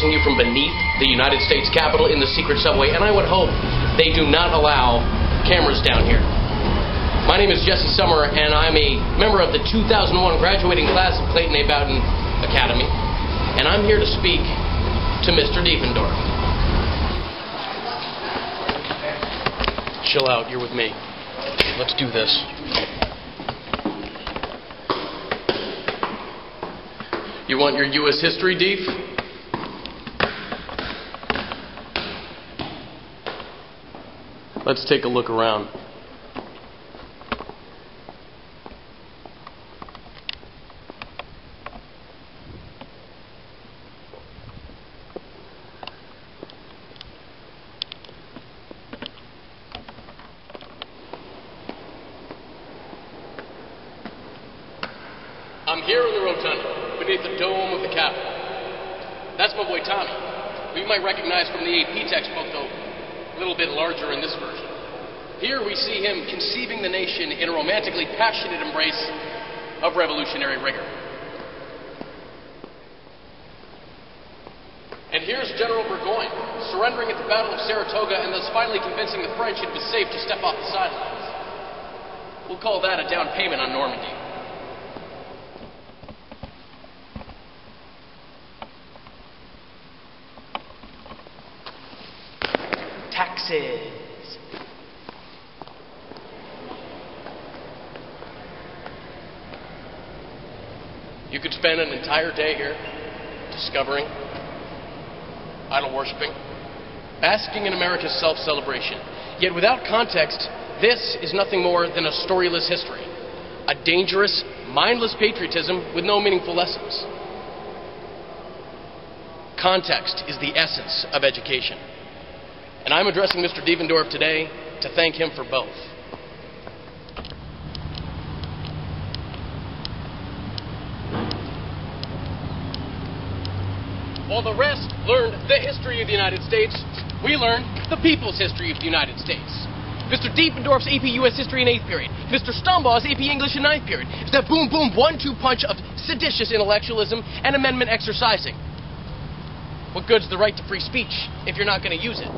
broadcasting you from beneath the United States Capitol in the secret subway, and I would hope they do not allow cameras down here. My name is Sommer, and I'm a member of the 2001 graduating class of Clayton A. Bowden Academy, and I'm here to speak to Mr. Diefendorf. Chill out, you're with me. Let's do this. You want your U.S. history, Dief? Let's take a look around. I'm here in the rotunda, beneath the dome of the Capitol. That's my boy Tommy, who you might recognize from the AP textbook, though a little bit larger in this version. Here we see him conceiving the nation in a romantically passionate embrace of revolutionary rigor. And here's General Burgoyne, surrendering at the Battle of Saratoga and thus finally convincing the French it was safe to step off the sidelines. We'll call that a down payment on Normandy. Taxes. You could spend an entire day here discovering, idol worshiping, basking in America's self-celebration. Yet without context, this is nothing more than a storyless history, a dangerous, mindless patriotism with no meaningful lessons. Context is the essence of education. And I'm addressing Mr. Diefendorf today to thank him for both. While the rest learned the history of the United States, we learned the people's history of the United States. Mr. Diefendorf's AP U.S. History in 8th period. Mr. Stumbaugh's AP English in 9th period. It's that boom-boom, 1-2 punch of seditious intellectualism and amendment exercising. What good's the right to free speech if you're not going to use it?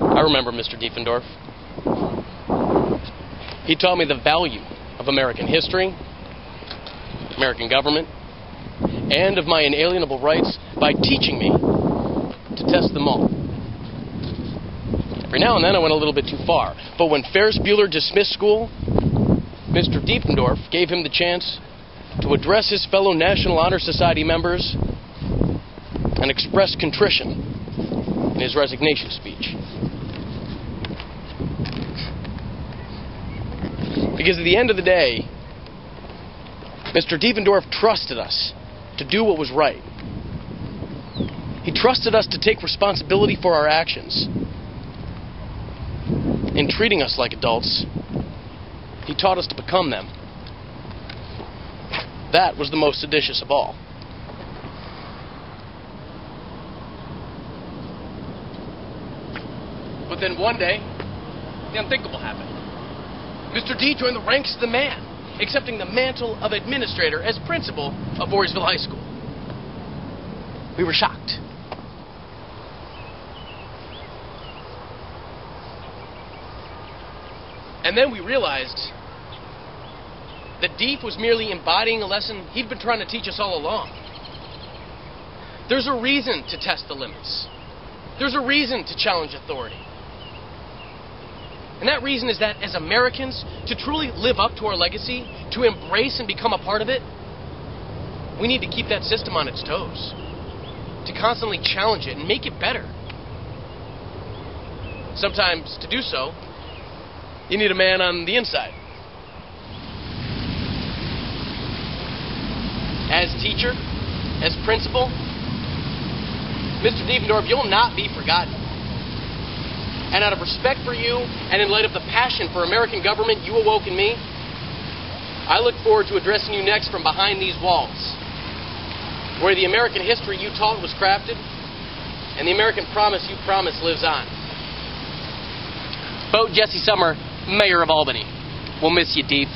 I remember Mr. Diefendorf. He taught me the value of American history, American government, and of my inalienable rights by teaching me to test them all. Every now and then I went a little bit too far, but when Ferris Bueller dismissed school, Mr. Diefendorf gave him the chance to address his fellow National Honor Society members and express contrition in his resignation speech. Because at the end of the day, Mr. Diefendorf trusted us to do what was right. He trusted us to take responsibility for our actions. In treating us like adults, he taught us to become them. That was the most seditious of all. But then one day, the unthinkable happened. Mr. D joined the ranks of the man, accepting the mantle of administrator as principal of Voorheesville High School. We were shocked. And then we realized that DIEF was merely embodying a lesson he'd been trying to teach us all along. There's a reason to test the limits. There's a reason to challenge authority. And that reason is that as Americans, to truly live up to our legacy, to embrace and become a part of it, we need to keep that system on its toes, to constantly challenge it and make it better. Sometimes, to do so, you need a man on the inside. As teacher, as principal, Mr. Diefendorf, you'll not be forgotten. And out of respect for you, and in light of the passion for American government you awoke in me, I look forward to addressing you next from behind these walls, where the American history you taught was crafted, and the American promise you promised lives on. Vote Sommer, Mayor of Albany. We'll miss you, Dief.